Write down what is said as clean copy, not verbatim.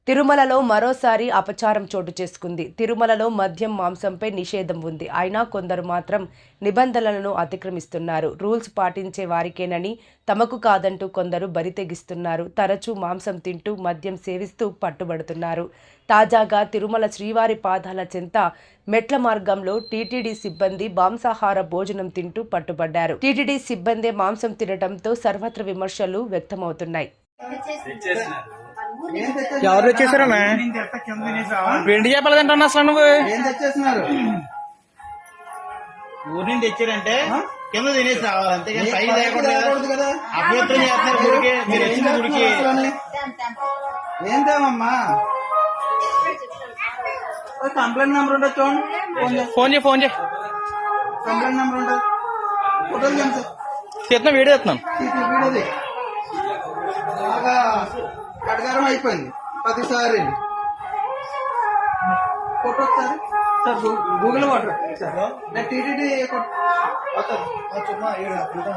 తిరుమలలో మరోసారి అపచారం చోటు చేసుకుంది. తిరుమలలో మద్యం మాంసంపై నిషేధం ఉంది. అయినా కొందరు మాత్రం నిబంధనలను అతిక్రమిస్తున్నారు. రూల్స్ పాటించే వారికేనని తమకు కాదంటూ కొందరు బరితెగిస్తున్నారు. తరచూ మాంసం తింటూ మద్యం సేవిస్తూ పట్టుబడుతున్నారు. తాజాగా తిరుమల శ్రీవారి పాదాల చెంత మెట్ల మార్గంలో టీటీడీ సిబ్బంది మాంసాహార భోజనం తింటూ పట్టుబడ్డారు. టీటీడీ సిబ్బంది మాంసం తినడంతో సర్వత్ర విమర్శలు వ్యక్తమవుతున్నాయి. ఎవరు తెచ్చేసారన్నా? వెండి చెప్పలేదంటన్నా అసలు నువ్వు ఏం తెచ్చేస్తున్నారు? ఊరి నుంచి తెచ్చారంటే కింద తినేసి రావాలి, అంతేగాని పై లేకుండా కదా. అభ్యంతరం చేస్తున్నారు. గుడికి మీరు వచ్చిన గుడికి ఏం తేమమ్మా? కంప్లైంట్ నెంబర్ ఉండదు చూడండి. ఫోన్ చేయి కంప్లైంట్ నెంబర్ ఉండదు. ఫోటోలు తీస్తున్నా, వీడియో తీస్తున్నాను. వీడియోది బాగా కటకారం అయిపోయింది. ప్రతిసారి ఫోటో ఒకసారి sir Google water sir TTD TTD